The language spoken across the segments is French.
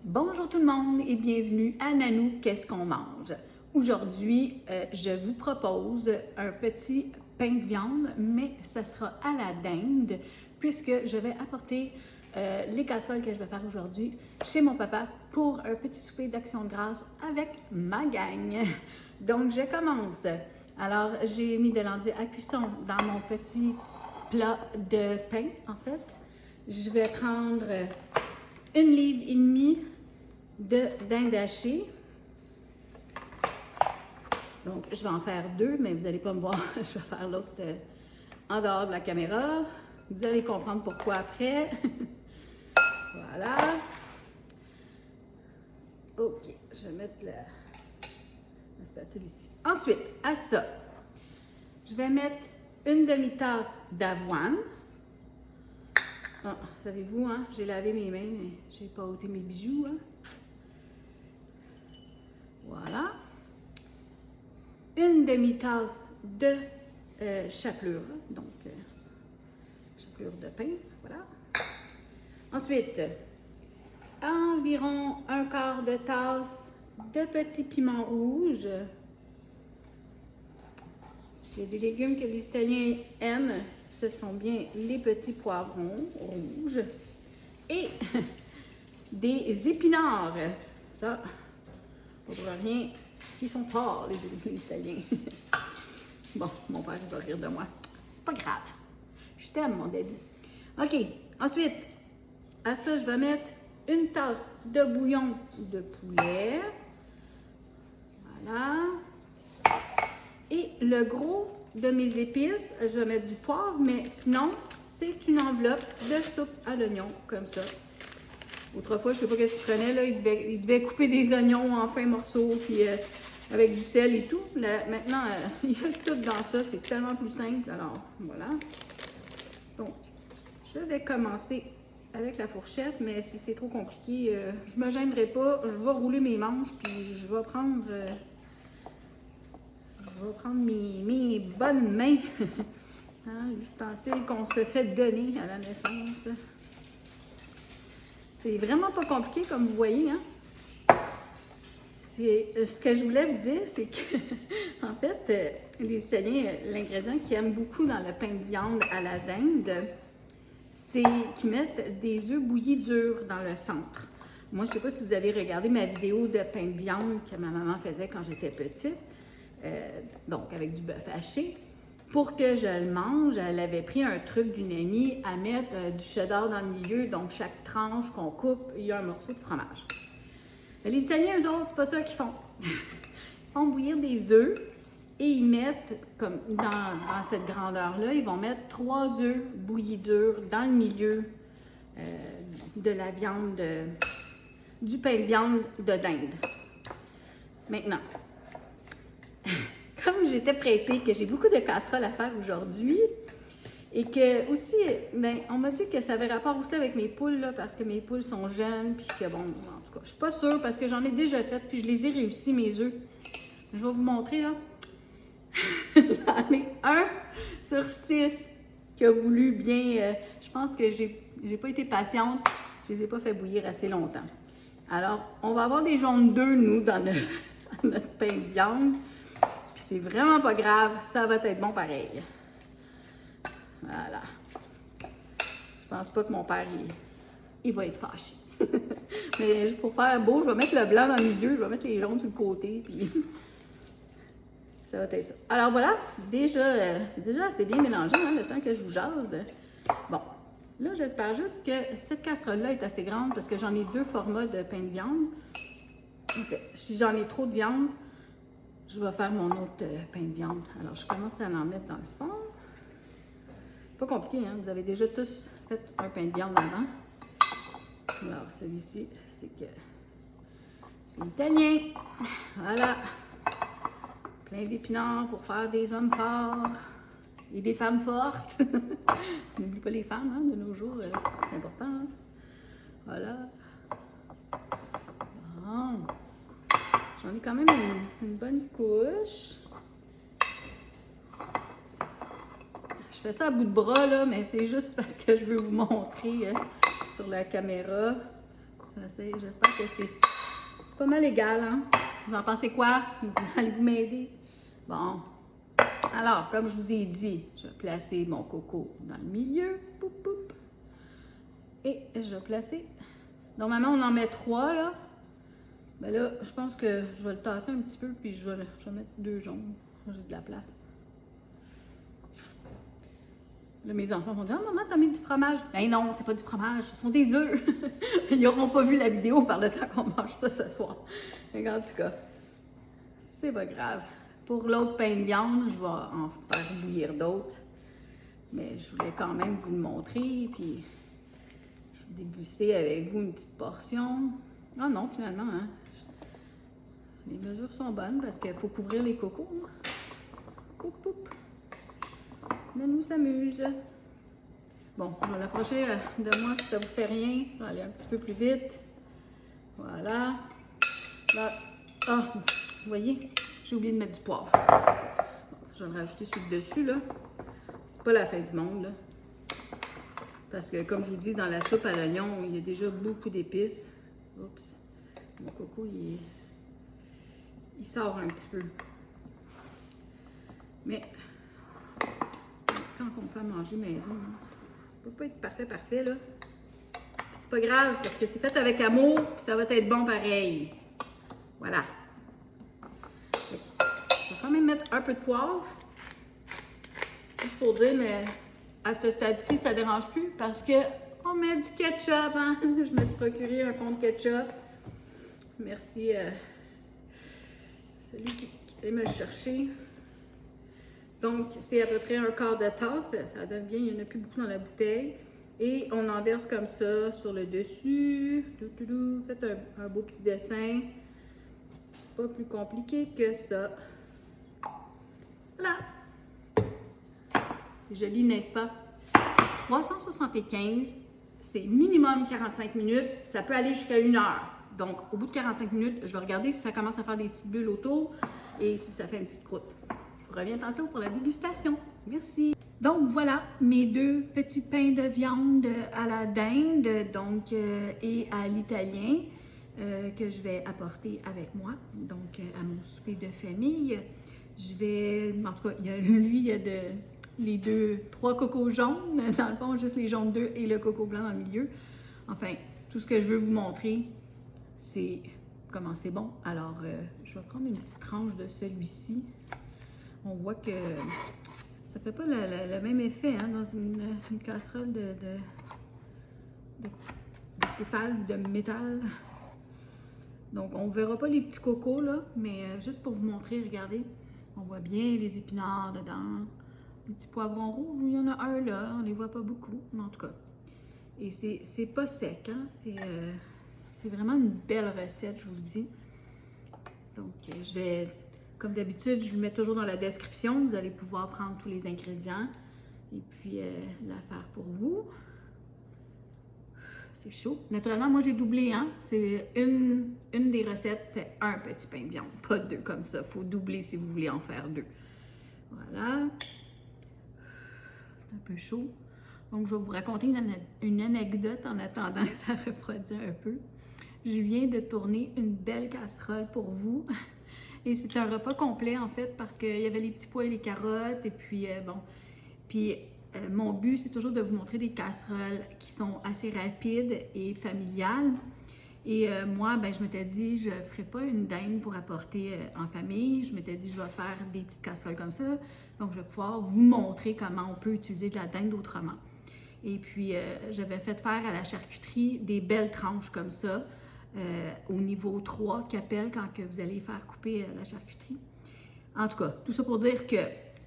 Bonjour tout le monde et bienvenue à Nanou, qu'est-ce qu'on mange? Aujourd'hui, je vous propose un petit pain de viande, mais ça sera à la dinde, puisque je vais apporter les casseroles que je vais faire aujourd'hui chez mon papa pour un petit souper d'action de grâce avec ma gang. Donc, je commence. Alors, j'ai mis de l'enduit à cuisson dans mon petit plat de pain, en fait. Je vais prendre 1,5 livre de dinde hachée. Donc, je vais en faire 2, mais vous n'allez pas me voir. Je vais faire l'autre en dehors de la caméra. Vous allez comprendre pourquoi après. Voilà. OK, je vais mettre la spatule ici. Ensuite, à ça, je vais mettre une demi-tasse d'avoine. Ah, savez-vous, hein, j'ai lavé mes mains, mais j'ai pas ôté mes bijoux. Hein. Voilà. Une demi-tasse de chapelure, donc chapelure de pain, voilà. Ensuite, environ un quart de tasse de petits piments rouges. S'il y a des légumes que les Italiens aiment, ce sont bien les petits poivrons rouges et des épinards. Ça, pour rien, ils sont forts, les Italiens. Bon, mon père il va rire de moi. C'est pas grave. Je t'aime, mon daddy. OK. Ensuite, à ça, je vais mettre une tasse de bouillon de poulet. Voilà. Et le gros de mes épices, je vais mettre du poivre, mais sinon, c'est une enveloppe de soupe à l'oignon, comme ça. Autrefois, je ne sais pas ce qu'il prenait, là, il devait couper des oignons en fins morceaux, puis avec du sel et tout. Là, maintenant, il y a tout dans ça, c'est tellement plus simple. Alors, voilà. Donc, je vais commencer avec la fourchette, mais si c'est trop compliqué, je ne me gênerai pas. Je vais rouler mes manches, puis je vais prendre mes bonnes mains. Hein, l'ustensile qu'on se fait donner à la naissance. C'est vraiment pas compliqué, comme vous voyez. Hein? Ce que je voulais vous dire, c'est que, en fait, les Italiens, l'ingrédient qu'ils aiment beaucoup dans le pain de viande à la dinde, c'est qu'ils mettent des œufs bouillis durs dans le centre. Moi, je ne sais pas si vous avez regardé ma vidéo de pain de viande que ma maman faisait quand j'étais petite, donc avec du bœuf haché. Pour que je le mange, elle avait pris un truc d'une amie à mettre du cheddar dans le milieu, donc chaque tranche qu'on coupe, il y a un morceau de fromage. Mais les Italiens, eux autres, c'est pas ça qu'ils font. Ils font bouillir des œufs et ils mettent, comme dans cette grandeur-là, ils vont mettre 3 œufs bouillis durs dans le milieu de la viande, du pain de viande de dinde. Maintenant, comme j'étais pressée, que j'ai beaucoup de casseroles à faire aujourd'hui, et que aussi, ben, on m'a dit que ça avait rapport aussi avec mes poules, là, parce que mes poules sont jeunes, puis que bon, en tout cas, je suis pas sûre, parce que j'en ai déjà fait, puis je les ai réussi, mes œufs. Je vais vous montrer, là. J'en ai 1 sur 6 qui a voulu bien... je pense que j'ai pas été patiente, je les ai pas fait bouillir assez longtemps. Alors, on va avoir des jaunes d'œufs, nous, dans notre pain de viande. Puis c'est vraiment pas grave, ça va être bon pareil. Voilà. Je pense pas que mon père, il va être fâché. Mais pour faire beau, je vais mettre le blanc dans le milieu, je vais mettre les jaunes sur le côté, puis ça va être ça. Alors voilà, c'est déjà assez bien mélangé, hein, le temps que je vous jase. Bon, là, j'espère juste que cette casserole-là est assez grande, parce que j'en ai 2 formats de pain de viande. Okay. Si j'en ai trop de viande, je vais faire mon autre pain de viande. Alors, je commence à en mettre dans le fond. Pas compliqué, hein? Vous avez déjà tous fait un pain de viande avant. Alors, celui-ci, c'est italien. Voilà. Plein d'épinards pour faire des hommes forts et des femmes fortes. N'oublie pas les femmes, hein, de nos jours, c'est important. Hein? Voilà. Bon. J'en ai quand même une bonne couche. Je fais ça à bout de bras, là, mais c'est juste parce que je veux vous montrer sur la caméra. J'espère que c'est pas mal égal, hein? Vous en pensez quoi? Allez-vous m'aider? Bon. Alors, comme je vous ai dit, je vais placer mon coco dans le milieu. Poup, poup. Et je vais placer... Normalement, on en met 3, là. Mais là, je pense que je vais le tasser un petit peu, puis je vais mettre 2 jaunes. J'ai de la place. Là, mes enfants vont dire « Ah, maman, t'as mis du fromage! » Ben non, c'est pas du fromage, ce sont des œufs! Ils n'auront pas vu la vidéo par le temps qu'on mange ça ce soir. Mais en tout cas, c'est pas grave. Pour l'autre pain de viande, je vais en faire bouillir d'autres. Mais je voulais quand même vous le montrer, puis je vais déguster avec vous une petite portion. Ah non, finalement, hein? Les mesures sont bonnes parce qu'il faut couvrir les cocos. Poup, poup. Mais nous s'amuse. Bon, je vais l'approcher de moi si ça vous fait rien. Je vais aller un petit peu plus vite. Voilà. Là, ah, vous voyez, j'ai oublié de mettre du poivre. Bon, je vais le rajouter sur le dessus, là. C'est pas la fin du monde, là. Parce que, comme je vous dis, dans la soupe à l'oignon, il y a déjà beaucoup d'épices. Oups. Mon coco, il sort un petit peu. Mais... quand on me fait manger maison, ça peut pas être parfait, là. C'est pas grave, parce que c'est fait avec amour, puis ça va être bon pareil. Voilà. Je vais quand même mettre un peu de poivre. Juste pour dire, mais à ce stade-ci, ça dérange plus, parce que on met du ketchup, hein. Je me suis procuré un fond de ketchup. Merci celui qui allait me le chercher. Donc, c'est à peu près un quart de tasse, ça donne bien, il n'y en a plus beaucoup dans la bouteille. Et on en verse comme ça sur le dessus. Faites un beau petit dessin. Pas plus compliqué que ça. Voilà. C'est joli, n'est-ce pas? 375, c'est minimum 45 minutes. Ça peut aller jusqu'à 1 heure. Donc, au bout de 45 minutes, je vais regarder si ça commence à faire des petites bulles autour et si ça fait une petite croûte. Je reviens tantôt pour la dégustation. Merci. Donc voilà mes 2 petits pains de viande à la dinde donc, et à l'italien que je vais apporter avec moi donc à mon souper de famille. Je vais, en tout cas, il y a les 3 cocos jaunes, dans le fond, juste les jaunes 2 et le coco blanc dans le milieu. Enfin, tout ce que je veux vous montrer, c'est comment c'est bon. Alors, je vais prendre une petite tranche de celui-ci. On voit que ça ne fait pas le même effet hein, dans une casserole de Tefal ou de métal. Donc, on ne verra pas les petits cocos, là, mais juste pour vous montrer, regardez, on voit bien les épinards dedans. Les petits poivrons rouges, il y en a un là, on ne les voit pas beaucoup, mais en tout cas. Et c'est pas sec, hein? C'est vraiment une belle recette, je vous le dis. Donc, je vais... Comme d'habitude, je le mets toujours dans la description. Vous allez pouvoir prendre tous les ingrédients et puis la faire pour vous. C'est chaud. Naturellement, moi, j'ai doublé. Hein? C'est une des recettes fait un petit pain de viande, pas 2 comme ça. Il faut doubler si vous voulez en faire 2. Voilà. C'est un peu chaud. Donc, je vais vous raconter une anecdote en attendant que ça refroidisse un peu. Je viens de tourner une belle casserole pour vous. Et c'est un repas complet, en fait, parce qu'il y avait les petits pois et les carottes. Et puis, bon. Puis, mon but, c'est toujours de vous montrer des casseroles qui sont assez rapides et familiales. Et moi, ben, je m'étais dit, je ne ferais pas une dinde pour apporter en famille. Je m'étais dit, je vais faire des petites casseroles comme ça. Donc, je vais pouvoir vous montrer comment on peut utiliser de la dinde autrement. Et puis, j'avais fait faire à la charcuterie des belles tranches comme ça. Au niveau 3 qui appelle quand que vous allez faire couper la charcuterie. En tout cas, tout ça pour dire que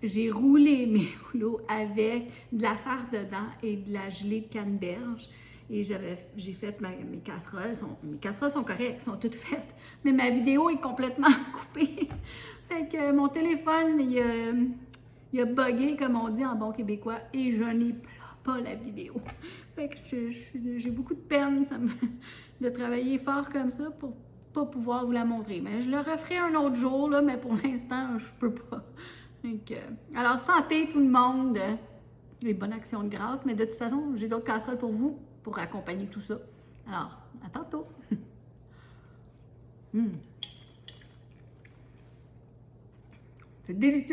j'ai roulé mes rouleaux avec de la farce dedans et de la gelée de canneberge. Et j'ai fait mes casseroles. Mes casseroles sont correctes, sont toutes faites. Mais ma vidéo est complètement coupée. Fait que mon téléphone, il a bugué, comme on dit en bon québécois, et je n'ai pas la vidéo. Fait que j'ai beaucoup de peine de travailler fort comme ça pour pas pouvoir vous la montrer. Mais je le referai un autre jour, là, mais pour l'instant, je peux pas. Donc, alors, santé tout le monde, et bonne action de grâce. Mais de toute façon, j'ai d'autres casseroles pour vous pour accompagner tout ça. Alors, À tantôt! C'est délicieux!